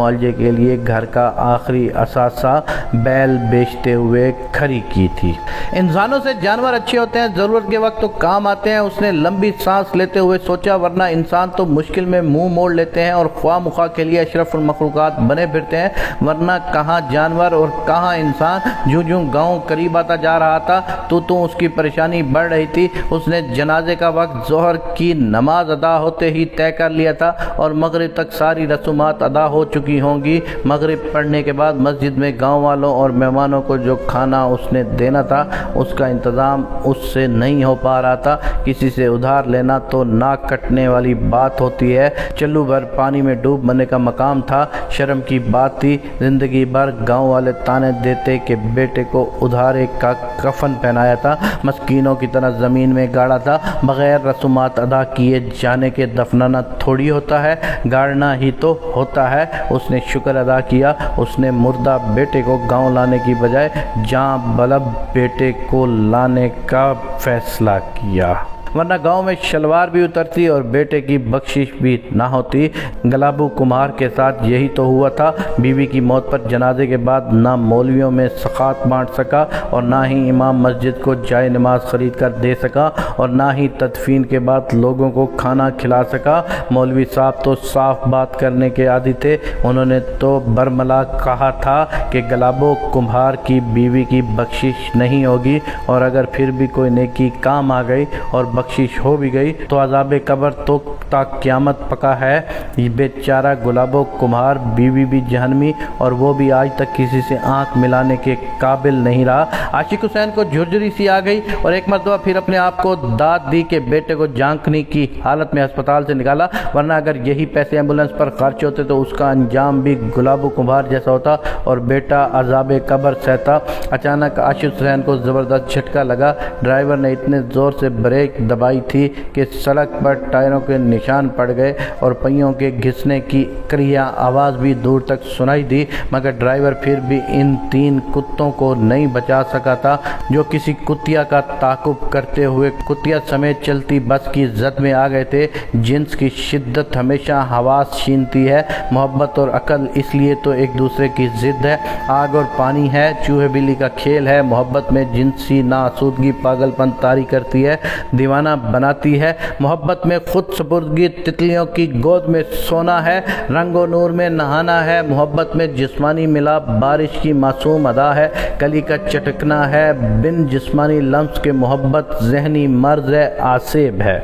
معالجے کے لیے گھر کا آخری اثاثہ بیل بیچتے ہوئے کھڑی کی تھی۔ انسانوں سے جانور اچھے ہوتے ہیں، ضرورت کے وقت تو کام آتے ہیں۔ اس نے لمبی سانس لیتے ہوئے سوچا، ورنہ انسان تو مشکل میں منہ موڑ لیتے ہیں اور خواہ مخواہ کے لیے اشرف المخلوقات بنے پھرتے ہیں، ورنہ کہاں جانور اور کہاں انسان۔ جوں گاؤں قریب آتا جا رہا تھا تو اس کی پریشانی بڑھ رہی تھی۔ اس نے جنازے کا وقت ظہر کی نماز ادا ہوتے ہی طے کر لیا تھا اور مغرب تک ساری رسومات ادا ہو چکی ہوں گی۔ مغرب پڑھنے کے بعد مسجد میں گاؤں والوں اور مہمانوں کو جو کھانا اس نے دینا تھا اس کا انتظام اس سے نہیں ہو پا رہا تھا۔ کسی سے ادھار لینا تو ناک کٹنے والی بات ہوتی ہے۔ چلو بھر پانی میں ڈوب مرنے کا مقام تھا، شرم کی بات تھی۔ زندگی بھر گاؤں والے تانے دیتے کہ بیٹے کو ادھارے کا کفن پہنایا تھا، مسکینوں کی طرح زمین میں گاڑا تھا، بغیر رسومات ادا کیے جانے کے دفنانا تھوڑی ہوتا ہے، گاڑنا ہی تو ہوتا ہے۔ اس نے شکر ادا کیا، اس نے مردہ بیٹے کو گاؤں لانے کی بجائے جاں بلب بیٹے کو لانے کا فیصلہ کیا، ورنہ گاؤں میں شلوار بھی اترتی اور بیٹے کی بخشش بھی نہ ہوتی۔ گلابو کمہار کے ساتھ یہی تو ہوا تھا۔ بیوی کی موت پر جنازے کے بعد نہ مولویوں میں زکوٰۃ بانٹ سکا اور نہ ہی امام مسجد کو جائے نماز خرید کر دے سکا اور نہ ہی تدفین کے بعد لوگوں کو کھانا کھلا سکا۔ مولوی صاحب تو صاف بات کرنے کے عادی تھے، انہوں نے تو برملا کہا تھا کہ گلابو کمہار کی بیوی کی بخشش نہیں ہوگی، اور اگر پھر بھی کوئی نیکی کام آ گئی اور بخشش ہو بھی گئی تو عذاب قبر تو تا قیامت پکا ہے۔ یہ بیچارہ گلابو کمہار، بیوی بھی جہنمی، اور وہ بھی آج تک کسی سے آنکھ ملانے کے قابل نہیں رہا۔ عاشق حسین کو جھرجھری سی آ گئی اور ایک مرتبہ پھر اپنے آپ کو داد دی کہ بیٹے کو جھانکنے کی حالت میں ہسپتال سے نکالا، ورنہ اگر یہی پیسے ایمبولینس پر خرچ ہوتے تو اس کا انجام بھی گلابو کمہار جیسا ہوتا اور بیٹا عذاب قبر سہتا۔ اچانک عاشق حسین کو زبردست جھٹکا لگا۔ ڈرائیور نے اتنے زور سے بریک دبائی تھی کہ سڑک پر ٹائروں کے نشان پڑ گئے اور پہیوں کے گھسنے کی کریا آواز بھی دور تک سنائی دی، مگر ڈرائیور پھر بھی ان 3 کتوں کو نہیں بچا سکا تھا جو کسی کتیا کا تعاقب کرتے ہوئے کتیا سمیت چلتی بس کی زد میں آ گئے تھے۔ جنس کی شدت ہمیشہ حواس چھینتی ہے، محبت اور عقل اس لیے تو ایک دوسرے کی ضد ہے، آگ اور پانی ہے، چوہے بلی کا کھیل ہے۔ محبت میں جنسی ناآسودگی پاگل پن طاری کرتی ہے، دیوانہ بناتی ہے۔ محبت میں خود سپردگی تتلیوں کی گود میں سونا ہے، رنگ و نور میں نہانا ہے۔ محبت میں جسمانی ملاپ بارش کی معصوم ادا ہے، کلی کا چٹکنا ہے، بن جسمانی لمس کے محبت ذہنی مرض ہے، آسیب ہے۔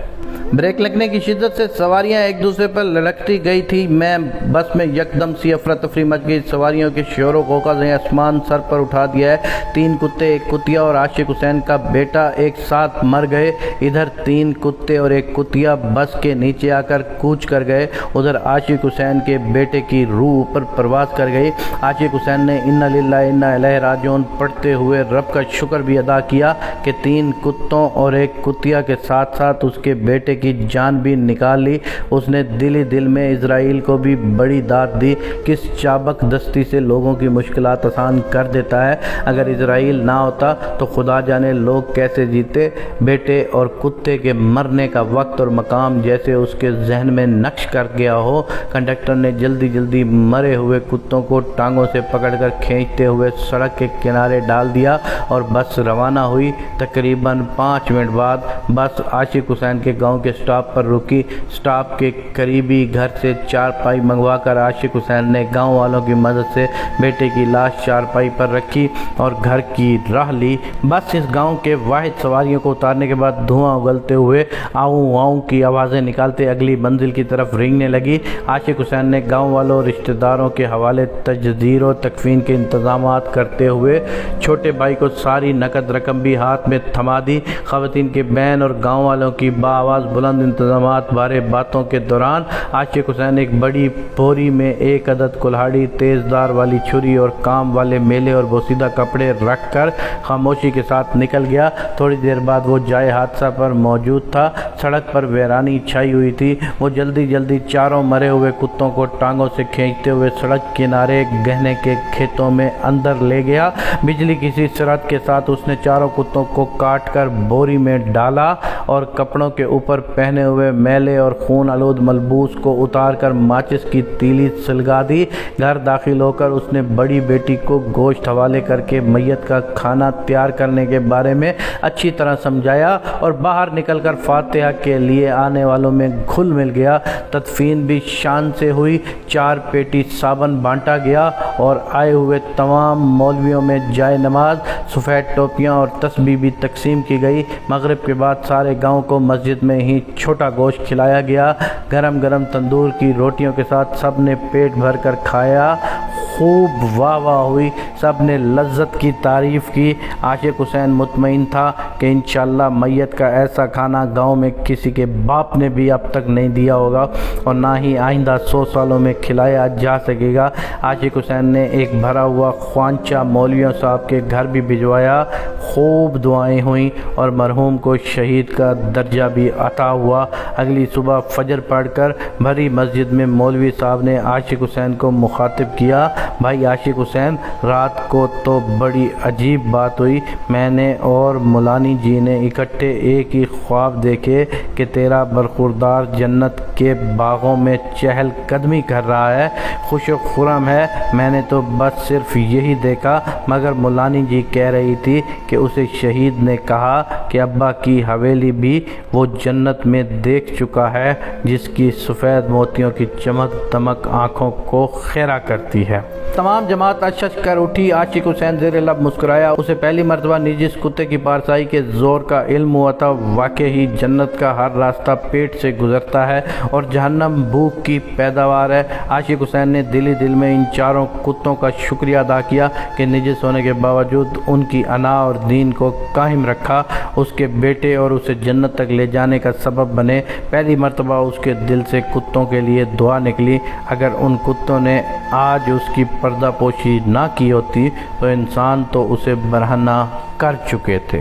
بریک لگنے کی شدت سے سواریاں ایک دوسرے پر لڑکتی گئی تھی۔ میں بس میں یکدم سی افراتفری مچ گئی، سواریوں کے شور و غوغا نے آسمان سر پر اٹھا دیا ہے۔ 3 کتے، ایک کتیا اور عاشق حسین کا بیٹا ایک ساتھ مر گئے۔ ادھر 3 کتے اور ایک کتیا بس کے نیچے آ کر کوچ کر گئے، ادھر عاشق حسین کے بیٹے کی روح اوپر پرواز کر گئی۔ عاشق حسین نے انا للہ انا الیہ راجعون پڑھتے ہوئے رب کا شکر بھی ادا کیا کہ 3 کتوں اور ایک کتیا کے ساتھ ساتھ اس کے بیٹے کی جان بھی نکال لی۔ اس نے دل ہی دل میں اسرائیل کو بھی بڑی داد دی، کس چابک دستی سے لوگوں کی مشکلات آسان کر دیتا ہے۔ اگر اسرائیل نہ ہوتا تو خدا جانے لوگ کیسے جیتے۔ بیٹے اور کتے کے مرنے کا وقت اور مقام جیسے اس کے ذہن میں نقش کر گیا ہو۔ کنڈکٹر نے جلدی جلدی مرے ہوئے کتوں کو ٹانگوں سے پکڑ کر کھینچتے ہوئے سڑک کے کنارے ڈال دیا اور بس روانہ ہوئی۔ تقریباً 5 منٹ بعد بس عاشق حسین کے گاؤں کے سٹاپ پر رکی۔ سٹاپ کے قریبی گھر سے چارپائی منگوا کر عاشق حسین نے گاؤں والوں کی مدد سے بیٹے کی لاش چارپائی پر رکھی اور گھر کی راہ لی۔ بس اس گاؤں کے واحد سواریوں کو اتارنے کے بعد دھواں اگلتے ہوئے آؤں آؤں کی آوازیں نکالتے اگلی منزل کی طرف رینگنے لگی۔ عاشق حسین نے گاؤں والوں اور رشتہ داروں کے حوالے تجدید و تکفین کے انتظامات کرتے ہوئے چھوٹے بھائی کو ساری نقد رقم بھی ہاتھ میں تھما دی۔ خواتین کے بین اور گاؤں والوں کی بآواز بلند انتظامات بارے باتوں کے دوران عاشق حسین ایک بڑی بوری میں 1 عدد کلہاڑی، تیز دھار والی چھری اور کام والے میلے اور بوسیدہ کپڑے رکھ کر خاموشی کے ساتھ نکل گیا۔ تھوڑی دیر بعد وہ جائے حادثہ پر موجود تھا۔ سڑک پر ویرانی چھائی ہوئی تھی۔ وہ جلدی جلدی 4 مرے ہوئے کتوں کو ٹانگوں سے کھینچتے ہوئے سڑک کنارے گہنے کے کھیتوں میں اندر لے گیا۔ بجلی کسی سرعت کے ساتھ اس نے 4 کتوں کو کاٹ کر بوری میں ڈالا اور کپڑوں کے اوپر پہنے ہوئے میلے اور خون آلود ملبوس کو اتار کر ماچس کی تیلی سلگا دی۔ گھر داخل ہو کر اس نے بڑی بیٹی کو گوشت حوالے کر کے میت کا کھانا تیار کرنے کے بارے میں اچھی طرح سمجھایا اور باہر نکل کر فاتحہ کے لیے آنے والوں میں گھل مل گیا۔ تدفین بھی شان سے ہوئی، 4 پیٹی صابن بانٹا گیا اور آئے ہوئے تمام مولویوں میں جائے نماز، سفید ٹوپیاں اور تسبیح بھی تقسیم کی گئی۔ مغرب کے بعد سارے گاؤں کو مسجد میں ہی چھوٹا گوشت کھلایا گیا۔ گرم گرم تندور کی روٹیوں کے ساتھ سب نے پیٹ بھر کر کھایا، خوب واہ واہ ہوئی، سب نے لذت کی تعریف کی۔ عاشق حسین مطمئن تھا کہ انشاءاللہ میت کا ایسا کھانا گاؤں میں کسی کے باپ نے بھی اب تک نہیں دیا ہوگا اور نہ ہی آئندہ 100 سالوں میں کھلایا جا سکے گا۔ عاشق حسین نے ایک بھرا ہوا خوانچہ مولویوں صاحب کے گھر بھی بھجوایا، خوب دعائیں ہوئیں اور مرحوم کو شہید کا درجہ بھی عطا ہوا۔ اگلی صبح فجر پڑھ کر بھری مسجد میں مولوی صاحب نے عاشق حسین کو مخاطب کیا، بھائی عاشق حسین، رات کو تو بڑی عجیب بات ہوئی، میں نے اور مولانی جی نے اکٹھے ایک ہی خواب دیکھے کہ تیرا برخوردار جنت کے باغوں میں چہل قدمی کر رہا ہے، خوش و خرم ہے۔ میں نے تو بس صرف یہی دیکھا، مگر مولانی جی کہہ رہی تھی کہ اسے شہید نے کہا کہ ابا کی حویلی بھی وہ جنت میں دیکھ چکا ہے جس کی سفید موتیوں کی چمک دمک آنکھوں کو خیرہ کرتی ہے۔ تمام جماعت اچھچ کر اٹھی۔ عاشق حسین زیر لب مسکرایا۔ اسے پہلی مرتبہ نجس کتے کی پارسائی کے زور کا علم ہوا تھا۔ واقعی جنت کا ہر راستہ پیٹ سے گزرتا ہے اور جہنم بھوک کی پیداوار ہے۔ عاشق حسین نے دل ہی دل میں ان 4 کتوں کا شکریہ ادا کیا کہ نجس ہونے کے باوجود ان کی انا اور دین کو قائم رکھا، اس کے بیٹے اور اسے جنت تک لے جانے کا سبب بنے۔ پہلی مرتبہ اس کے دل سے کتوں کے لیے دعا نکلی۔ اگر ان کتوں نے آج اس کی پردہ پوشی نہ کی ہوتی تو انسان تو اسے برہنہ کر چکے تھے۔